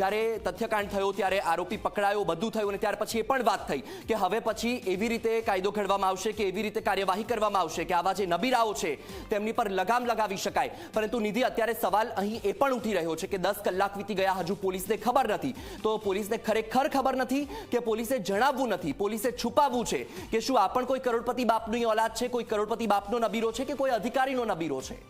જ્યારે તથ્યકાંડ થયો ત્યારે આરોપી પકડાયો, બધું થયું, અને ત્યાર પછી એ પણ વાત થઈ કે હવે પછી એવી રીતે કાયદો ઘડવામાં આવશે કે એવી રીતે કાર્યવાહી કરવામાં આવશે કે આવા જે નબીરાઓ છે તેમની પર લગામ લગાવી શકાય. પરંતુ નિધિ, અત્યારે સવાલ અહીં એ પણ ઉઠી રહ્યો છે કે 10 કલાક વીતી ગયા, હજુ પોલીસને ખબર નથી. તો પોલીસને ખરેખર ખબર નથી કે પોલીસે જણાવવું નથી, પોલીસે છુપાવવું છે કે શું આ પણ કોઈ કરોડપતિ બાપની ઓલાદ છે, કોઈ કરોડપતિ બાપનો નબીરો છે કે કોઈ અધિકારીનો નબીરો છે?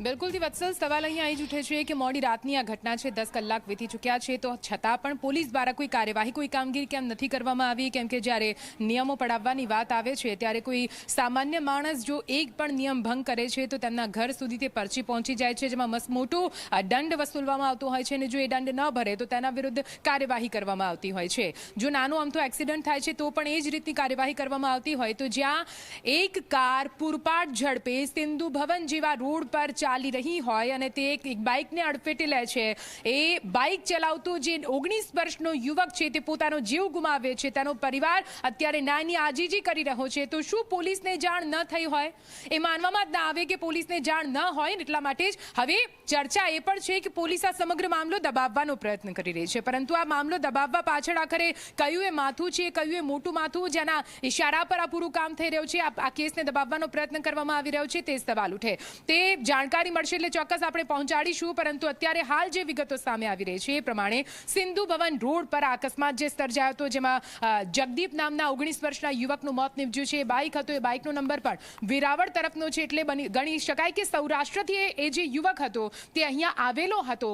બિલકુલથી વત્સલ, સવાલ અહીંયા અહીં જ ઉઠે છે કે મોડી રાતની આ ઘટના છે, 10 કલાક વીતી ચૂક્યા છે, તો છતાં પણ પોલીસ દ્વારા કોઈ કાર્યવાહી, કોઈ કામગીરી કેમ નથી કરવામાં આવી? કેમ કે જ્યારે નિયમો પડાવવાની વાત આવે છે ત્યારે કોઈ સામાન્ય માણસ જો એક પણ નિયમ ભંગ કરે છે તો તેમના ઘર સુધી તે પરચી પહોંચી જાય છે, જેમાં મસમોટો દંડ વસૂલવામાં આવતો હોય છે, અને જો એ દંડ ન ભરે તો તેના વિરુદ્ધ કાર્યવાહી કરવામાં આવતી હોય છે. જો નાનો આમ તો એક્સિડન્ટ થાય છે તો પણ એ જ રીતની કાર્યવાહી કરવામાં આવતી હોય, તો જ્યાં એક કાર પૂરપાટ ઝડપે સિંધુ ભવન જેવા રોડ પર ચાલી રહી હોય અને તે એક બાઇકને અડફેટે લે છે, એ બાઇક ચલાવતો જે 19 વર્ષનો યુવક છે તે પોતાનો જીવ ગુમાવે છે, તેનો પરિવાર અત્યારે ન્યાયની આજીજી કરી રહ્યો છે. તો શું પોલીસને જાણ ન થઈ હોય? એ માનવામાં જ ના આવે કે પોલીસને જાણ ન હોય, એટલા માટે જ હવે ચર્ચા એ પણ છે કે પોલીસ આ સમગ્ર મામલો દબાવવાનો પ્રયત્ન કરી રહી છે. પરંતુ આ મામલો દબાવવા પાછળ આખરે કયું એ માથું છે, કયું એ મોટું માથું જેના ઇશારા પર આ પૂરું કામ થઈ રહ્યું છે, આ કેસને દબાવવાનો પ્રયત્ન કરવામાં આવી રહ્યો છે, તે સવાલ ઉઠે. તે જાણકારી મળશે એટલે ચોક્કસ આપણે પહોંચાડીશું. પરંતુ અત્યારે હાલ જે વિગતો સામે આવી રહી છે એ પ્રમાણે સિંધુ ભવન રોડ પર અકસ્માત જે સર્જાયો હતો, જેમાં જગદીપ નામના 19 વર્ષના યુવકનું મોત નીપજ્યું છે. એ બાઇક હતો, એ બાઇકનો નંબર પણ વેરાવળ તરફનો છે, એટલે ગણી શકાય કે સૌરાષ્ટ્રથી એ જે યુવક હતો તે અહીંયા આવેલો હતો.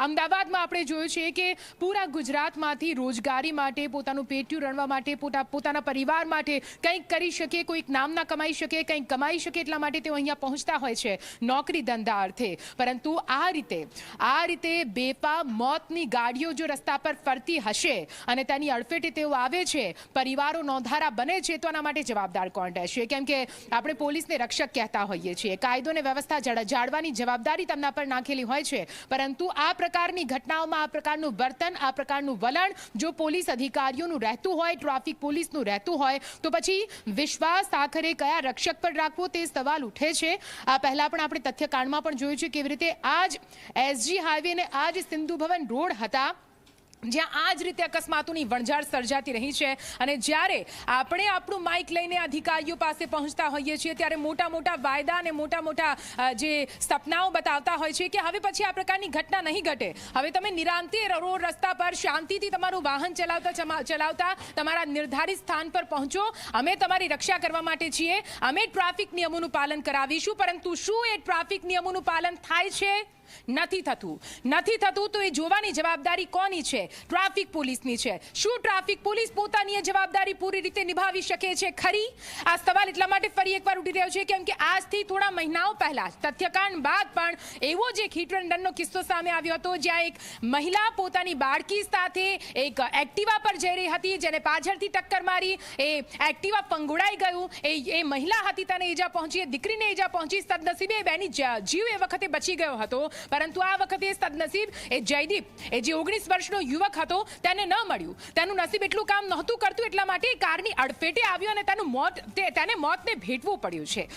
અમદાવાદમાં આપણે જોયું છે કે પૂરા ગુજરાતમાંથી રોજગારી માટે, પોતાનું પેટ્યું રણવા માટે, પોતાના પરિવાર માટે કંઈક કરી શકે, કોઈક નામના કમાઈ શકે, કંઈક કમાઈ શકે, એટલા માટે તેઓ અહીંયા પહોંચતા હોય છે નોકરી ધંધા અર્થે. પરંતુ આ રીતે બેફામ મોતની ગાડીઓ જો રસ્તા પર ફરતી હશે અને તેની અડફેટે તેઓ આવે છે, પરિવારો નોંધારા બને છે, તો આના માટે જવાબદાર કોણ રહેશે? કેમ કે આપણે પોલીસને રક્ષક કહેતા હોઈએ છીએ, કાયદો અને વ્યવસ્થા જાળવવાની જવાબદારી તેમના પર નાખેલી હોય છે. પરંતુ આ પ્રકારની ઘટનાઓમાં આ પ્રકારનું વર્તન, આ પ્રકારનું વલણ જો પોલીસ અધિકારીઓનું રહેતું હોય, ટ્રાફિક પોલીસનું રહેતું હોય, તો પછી વિશ્વાસ આખરે કયા રક્ષક પર રાખવો તે સવાલ ઉઠે છે. આ પહેલા પણ આપણે તથ્યકાંડમાં પણ જોયું છે કેવી રીતે આ જ એસજી હાઈવે અને આ જ સિંધુ ભવન રોડ હતા, જ્યાં આ જ રીતે અકસ્માતોની વણઝાર સર્જાતી રહી છે. અને જ્યારે આપણે આપણું માઇક લઈને અધિકારીઓ પાસે પહોંચતા હોઈએ છીએ ત્યારે મોટા મોટા વાયદા અને મોટા મોટા જે સપનાઓ બતાવતા હોય છે કે હવે પછી આ પ્રકારની ઘટના નહીં ઘટે, હવે તમે નિરાંતે રોડ રસ્તા પર શાંતિથી તમારું વાહન ચલાવતા તમારા નિર્ધારિત સ્થાન પર પહોંચો, અમે તમારી રક્ષા કરવા માટે છીએ, અમે ટ્રાફિક નિયમોનું પાલન કરાવીશું. પરંતુ શું એ ટ્રાફિક નિયમોનું પાલન થાય છે? નથી થતું. તો એ જોવાની જવાબદારી કોની છે? ટ્રાફિક પોલીસની છે. શું ટ્રાફિક પોલીસ પોતાની જવાબદારી પૂરી રીતે નિભાવી શકે છે ખરી? આ સવાલ એટલા માટે ફરી એકવાર ઉઠી રહ્યો છે કેમ કે આજથી થોડા મહિનાઓ પહેલા તથ્યકાંડ બાદ પણ એવો જ એક હિટ એન્ડ રનનો કિસ્સો સામે આવ્યો હતો, જ્યાં એક મહિલા પોતાની બાળકી સાથે એક એક્ટિવા પર જઈ રહી હતી, જેને પાછળથી ટક્કર મારી, એ એક્ટિવા પંગોળાઈ ગયું, એ મહિલા હતી, તેને ઈજા પહોંચી, દીકરીને ઈજા પહોંચી. સદનસીબે બેની જીવ એ વખતે બચી ગયો હતો. પરંતુ આ વખતે સદનસીબ એ જયદીપ, એ જે 19 વર્ષનો યુવક હતો, તેને ન મળ્યું. તેનું નસીબ એટલું કામ નહોતું કરતું, એટલા માટે કારની અડફેટે આવ્યો અને તેને મોતને ભેટવું પડ્યું છે.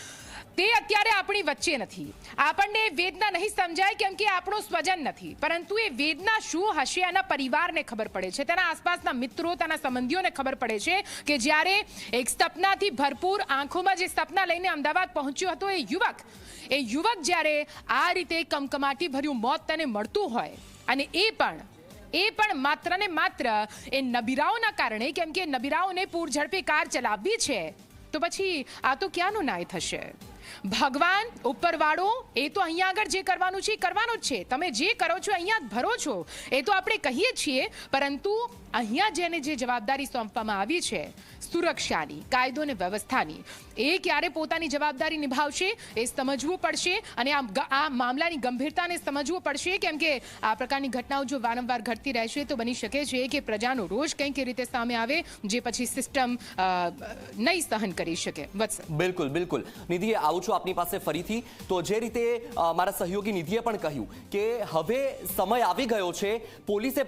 તે અત્યારે આપણી વચ્ચે નથી. આપણને વેદના નહીં સમજાય કેમ કે આપણો સ્વજન નથી, પરંતુ એ વેદના શું હશે એના પરિવારને ખબર પડે છે, તેના આસપાસના મિત્રો, તેના સંબંધીઓને ખબર પડે છે કે જ્યારે એક સપનાથી ભરપૂર આંખોમાં જે સપના લઈને અમદાવાદ પહોંચ્યો હતો એ યુવક જ્યારે આ રીતે કમકમાટી ભર્યું મોત તેને મળતું હોય, અને એ પણ માત્ર ને માત્ર એ નબીરાઓના કારણે, કેમ કે નબીરાઓને પૂર ઝડપે કાર ચલાવવી છે, તો પછી આ તો ક્યાંનો ન્યાય થશે? ભગવાન ઉપરવાળો એ તો અહીંયા આગળ જે કરવાનું છે કરવાનું જ છે. તમે જે કરો છો અહીંયા જ ભરો છો, એ તો આપણે કહીએ છીએ. પરંતુ અહીંયા જેને જે જવાબદારી સોંપવામાં આવી છે સુરક્ષાની, કાયદો અને વ્યવસ્થાની, એ ક્યારે પોતાની જવાબદારી નિભાવશે એ સમજવું પડશે. અને આ મામલાની ગંભીરતાને સમજવું પડશે, કેમ કે આ પ્રકારની ઘટનાઓ જો વારંવાર ઘટતી રહેશે તો બની શકે છે કે પ્રજાનો રોષ કંઈક રીતે સામે આવે, જે પછી સિસ્ટમ નહીં સહન કરી શકે. બિલકુલ નિધિએ, આવું છું આપની પાસે ફરીથી. તો જે રીતે મારા સહયોગી નિધિએ પણ કહ્યું કે હવે સમય આવી ગયો છે, પોલીસે